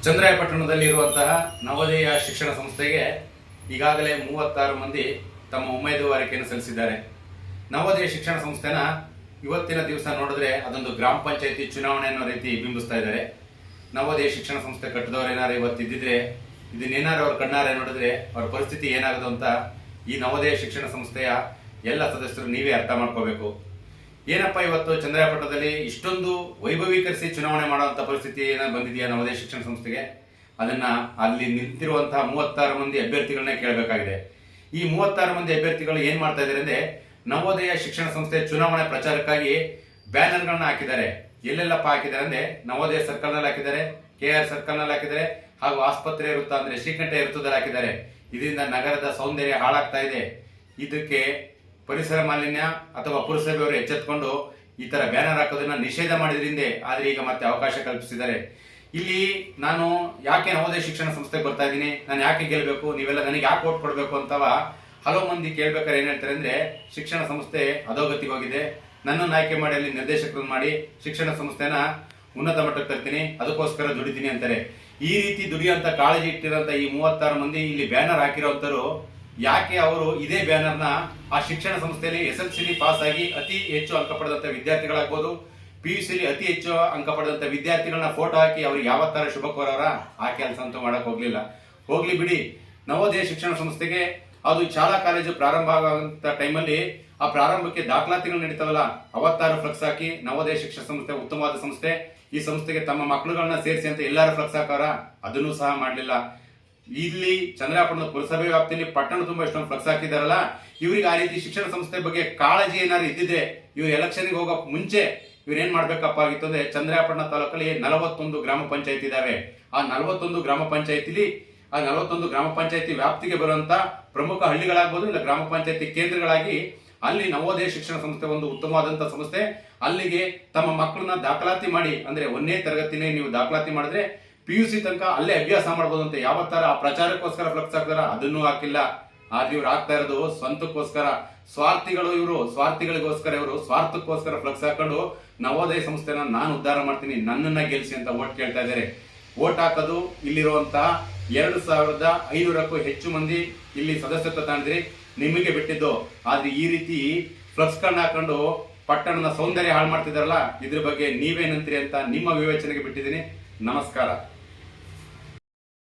ಚಂದ್ರಾಯಪಟ್ಟಣದಲ್ಲಿರುವಂತಹ ನವೋದಯ ಶಿಕ್ಷಣ ಸಂಸ್ಥೆಗೆ ಈಗಾಗಲೇ 36 ಮಂದಿ ತಮ್ಮ ಉಮೇದುವಾರಿಕೆಯನ್ನು ಸಲ್ಲಿಸಿದ್ದಾರೆ. ನವೋದಯ ಶಿಕ್ಷಣ ಸಂಸ್ಥೆನ ಇವತ್ತಿನ ದಿವಸ ನೋಡಿದ್ರೆ ಅದೊಂದು ಗ್ರಾಮ ಪಂಚಾಯತಿ ಚುನಾವಣೆ ಅನ್ನೋ ರೀತಿ ಬಿಂಬಿಸ್ತಾ ಇದ್ದಾರೆ. ನವೋದಯ ಶಿಕ್ಷಣ ಸಂಸ್ಥೆ ಕಟ್ಟಿದವರು ಏನಾರು ಇವತ್ತಿದ್ದಿದ್ರೆ ಇದನ್ನೇನಾರು ಅವ್ರ ಕಣ್ಣಾರೆ ನೋಡಿದ್ರೆ ಅವ್ರ ಪರಿಸ್ಥಿತಿ ಏನಾಗೋದು ಅಂತ ಈ ನವೋದಯ ಶಿಕ್ಷಣ ಸಂಸ್ಥೆಯ ಎಲ್ಲ ಸದಸ್ಯರು ನೀವೇ ಅರ್ಥ ಮಾಡ್ಕೋಬೇಕು. ಏನಪ್ಪ ಇವತ್ತು ಚಂದ್ರಾಯಪಟ್ಟಣದಲ್ಲಿ ಇಷ್ಟೊಂದು ವೈಭವೀಕರಿಸಿ ಚುನಾವಣೆ ಮಾಡುವಂತ ಪರಿಸ್ಥಿತಿ ಏನಾದ್ರು ಬಂದಿದೆಯಾ ನವೋದಯ ಶಿಕ್ಷಣ ಸಂಸ್ಥೆಗೆ? ಅದನ್ನ ಅಲ್ಲಿ ನಿಂತಿರುವಂತಹ 36 ಮಂದಿ ಅಭ್ಯರ್ಥಿಗಳನ್ನೇ ಕೇಳಬೇಕಾಗಿದೆ. ಈ 36 ಮಂದಿ ಅಭ್ಯರ್ಥಿಗಳು ಏನ್ ಮಾಡ್ತಾ ಇದ್ದಾರೆ ಅಂದ್ರೆ ನವೋದಯ ಶಿಕ್ಷಣ ಸಂಸ್ಥೆ ಚುನಾವಣೆ ಪ್ರಚಾರಕ್ಕಾಗಿ ಬ್ಯಾನರ್ಗಳನ್ನ ಹಾಕಿದ್ದಾರೆ. ಎಲ್ಲೆಲ್ಲಪ್ಪ ಹಾಕಿದ್ದಾರೆ ಅಂದ್ರೆ ನವೋದಯ ಸರ್ಕಲ್ ನಲ್ಲಿ ಹಾಕಿದ್ದಾರೆ, KR ಸರ್ಕಲ್ ನಲ್ಲಿ ಹಾಕಿದ್ದಾರೆ, ಹಾಗೂ ಆಸ್ಪತ್ರೆ ವೃತ್ತ ಅಂದ್ರೆ ಶ್ರೀಕಂಠೆ ವೃತ್ತದಲ್ಲಿ ಹಾಕಿದ್ದಾರೆ. ಇದರಿಂದ ನಗರದ ಸೌಂದರ್ಯ ಹಾಳಾಗ್ತಾ ಇದೆ. ಇದಕ್ಕೆ ಪರಿಸರ ಮಾಲಿನ್ಯ ಅಥವಾ ಪುರಸಭೆಯವರು ಎಚ್ಚೆತ್ತುಕೊಂಡು ಈ ತರ ಬ್ಯಾನರ್ ಹಾಕೋದನ್ನ ನಿಷೇಧ ಮಾಡಿದ್ರಿಂದ ಆದ್ರೆ ಈಗ ಮತ್ತೆ ಅವಕಾಶ ಕಲ್ಪಿಸಿದ್ದಾರೆ. ಇಲ್ಲಿ ನಾನು ಯಾಕೆ ನವೋದಯ ಶಿಕ್ಷಣ ಸಂಸ್ಥೆಗೆ ಬರ್ತಾ ಇದ್ದೀನಿ, ನಾನು ಯಾಕೆ ಗೆಲ್ಬೇಕು, ನೀವೆಲ್ಲ ನನಗೆ ಯಾಕೆ ಓಟ್ ಕೊಡ್ಬೇಕು ಅಂತವ ಹಲವು ಮಂದಿ ಕೇಳ್ಬೇಕಾದ್ರೆ ಏನ್ ಹೇಳ್ತಾರೆ ಅಂದ್ರೆ ಶಿಕ್ಷಣ ಸಂಸ್ಥೆ ಅಧೋಗತಿಗೆ ಹೋಗಿದೆ, ನನ್ನನ್ನು ಆಯ್ಕೆ ಮಾಡಿ ಅಲ್ಲಿ ನಿರ್ದೇಶಕರನ್ನು ಮಾಡಿ ಶಿಕ್ಷಣ ಸಂಸ್ಥೆನ ಉನ್ನತ ಮಟ್ಟಕ್ಕೆ ತರ್ತೀನಿ, ಅದಕ್ಕೋಸ್ಕರ ದುಡಿತೀನಿ ಅಂತಾರೆ. ಈ ರೀತಿ ದುಡಿಯುವಂತ ಕಾಳಜಿ ಇಟ್ಟಿರೋಂತ ಈ 36 ಮಂದಿ ಇಲ್ಲಿ ಬ್ಯಾನರ್ ಹಾಕಿರೋಂತರು ಯಾಕೆ ಅವರು ಇದೇ ಬ್ಯಾನರ್ನ ಆ ಶಿಕ್ಷಣ ಸಂಸ್ಥೆಯಲ್ಲಿ SLC ಪಾಸ್ ಆಗಿ ಅತಿ ಹೆಚ್ಚು ಅಂಕ ಪಡೆದಂತ ವಿದ್ಯಾರ್ಥಿಗಳಾಗ್ಬೋದು, PUC ಅತಿ ಹೆಚ್ಚು ಅಂಕ ಪಡೆದಂತ ವಿದ್ಯಾರ್ಥಿಗಳನ್ನ ಫೋಟೋ ಹಾಕಿ ಅವ್ರಿಗೆ ಯಾವ ತರ ಶುಭ ಕೋರವರ ಆ ಕೆಲಸ ಅಂತೂ ಮಾಡಕ್ ಹೋಗ್ಲಿಲ್ಲ. ಹೋಗ್ಲಿ ಬಿಡಿ. ನವೋದಯ ಶಿಕ್ಷಣ ಸಂಸ್ಥೆಗೆ ಅದು ಶಾಲಾ ಕಾಲೇಜು ಪ್ರಾರಂಭ ಆಗುವಂತ ಟೈಮಲ್ಲಿ ಆ ಪ್ರಾರಂಭಕ್ಕೆ ದಾಖಲಾತಿಗಳು ನಡೀತಾವಲ್ಲ, ಅವತ್ತಾರು ಫ್ಲೆಕ್ಸ್ ಹಾಕಿ ನವೋದಯ ಶಿಕ್ಷಣ ಸಂಸ್ಥೆ ಉತ್ತಮವಾದ ಸಂಸ್ಥೆ, ಈ ಸಂಸ್ಥೆಗೆ ತಮ್ಮ ಮಕ್ಕಳುಗಳನ್ನ ಸೇರಿಸಿ ಅಂತ ಎಲ್ಲಾರು ಫ್ಲೆಕ್ಸ್ ಹಾಕೋರ, ಅದನ್ನು ಸಹ ಮಾಡ್ಲಿಲ್ಲ. ಇಲ್ಲಿ ಚಂದ್ರಾಯಪಟ್ಟಣದ ಪುರಸಭೆ ವ್ಯಾಪ್ತಿಯಲ್ಲಿ ಪಟ್ಟಣ ತುಂಬಾ ಇಷ್ಟೊಂದು ಫ್ಲೆಕ್ಸ್ ಹಾಕಿದಾರಲ್ಲ, ಇವ್ರಿಗೆ ಆ ರೀತಿ ಶಿಕ್ಷಣ ಸಂಸ್ಥೆ ಬಗ್ಗೆ ಕಾಳಜಿ ಏನಾದ್ರು ಇದ್ದಿದ್ರೆ ಇವ್ರು ಎಲೆಕ್ಷನ್ಗೆ ಹೋಗೋ ಮುಂಚೆ ಇವ್ರು ಏನ್ ಮಾಡ್ಬೇಕಪ್ಪ ಆಗಿತ್ತು ಅಂದ್ರೆ ಚಂದ್ರಾಯಪಟ್ಟಣ ತಾಲೂಕಲ್ಲಿ 41 ಗ್ರಾಮ ಪಂಚಾಯತ್ ಇದಾವೆ. ಆ 41 ಗ್ರಾಮ ಪಂಚಾಯತಿಲಿ ಆ 41 ಗ್ರಾಮ ಪಂಚಾಯತಿ ವ್ಯಾಪ್ತಿಗೆ ಬರುವಂತ ಪ್ರಮುಖ ಹಳ್ಳಿಗಳಾಗ್ಬೋದು ಇಲ್ಲ ಗ್ರಾಮ ಪಂಚಾಯತಿ ಕೇಂದ್ರಗಳಾಗಿ ಅಲ್ಲಿ ನವೋದಯ ಶಿಕ್ಷಣ ಸಂಸ್ಥೆ ಒಂದು ಉತ್ತಮವಾದಂತಹ ಸಂಸ್ಥೆ. ಅಲ್ಲಿಗೆ ತಮ್ಮ ಮಕ್ಕಳನ್ನ ದಾಖಲಾತಿ ಮಾಡಿ ಅಂದ್ರೆ 1ನೇ ತರಗತಿನೇ ನೀವು ದಾಖಲಾತಿ ಮಾಡಿದ್ರೆ PUC ತನಕ ಅಲ್ಲೇ ಅಭ್ಯಾಸ ಮಾಡಬಹುದು ಅಂತ ಯಾವ ತರ ಆ ಪ್ರಚಾರಕ್ಕೋಸ್ಕರ ಫ್ಲೆಕ್ಸ್ ಹಾಕ್ತಾರ ಅದನ್ನೂ ಹಾಕಿಲ್ಲ. ಆದ್ರೆ ಇವ್ರು ಆಗ್ತಾ ಇರೋದು ಸ್ವಂತಕ್ಕೋಸ್ಕರ, ಸ್ವಾರ್ಥಿಗಳು ಇವರು, ಸ್ವಾರ್ಥಿಗಳಿಗೋಸ್ಕರ ಇವರು ಸ್ವಾರ್ಥಕ್ಕೋಸ್ಕರ ಫ್ಲೆಕ್ಸ್ ಹಾಕೊಂಡು ನವೋದಯ ಸಂಸ್ಥೆನ ನಾನು ಉದ್ಧಾರ ಮಾಡ್ತೀನಿ, ನನ್ನನ್ನ ಗೆಲ್ಸಿ ಅಂತ ಓಟ್ ಕೇಳ್ತಾ ಇದ್ದಾರೆ. ಓಟ್ ಹಾಕೋದು ಇಲ್ಲಿರುವಂತಹ 2500ಕ್ಕೂ ಹೆಚ್ಚು ಮಂದಿ ಇಲ್ಲಿ ಸದಸ್ಯತ್ವ ತಾಂಡ್ರಿ, ನಿಮಗೆ ಬಿಟ್ಟಿದ್ದು. ಆದ್ರೆ ಈ ರೀತಿ ಫ್ಲೆಕ್ಸ್ ಗಳನ್ನ ಹಾಕೊಂಡು ಪಟ್ಟಣದ ಸೌಂದರ್ಯ ಹಾಳು ಮಾಡ್ತಿದಾರಲ್ಲ, ಇದ್ರ ಬಗ್ಗೆ ನೀವೇನಂತೀರಿ ಅಂತ ನಿಮ್ಮ ವಿವೇಚನೆಗೆ ಬಿಟ್ಟಿದ್ದೀನಿ. ನಮಸ್ಕಾರ.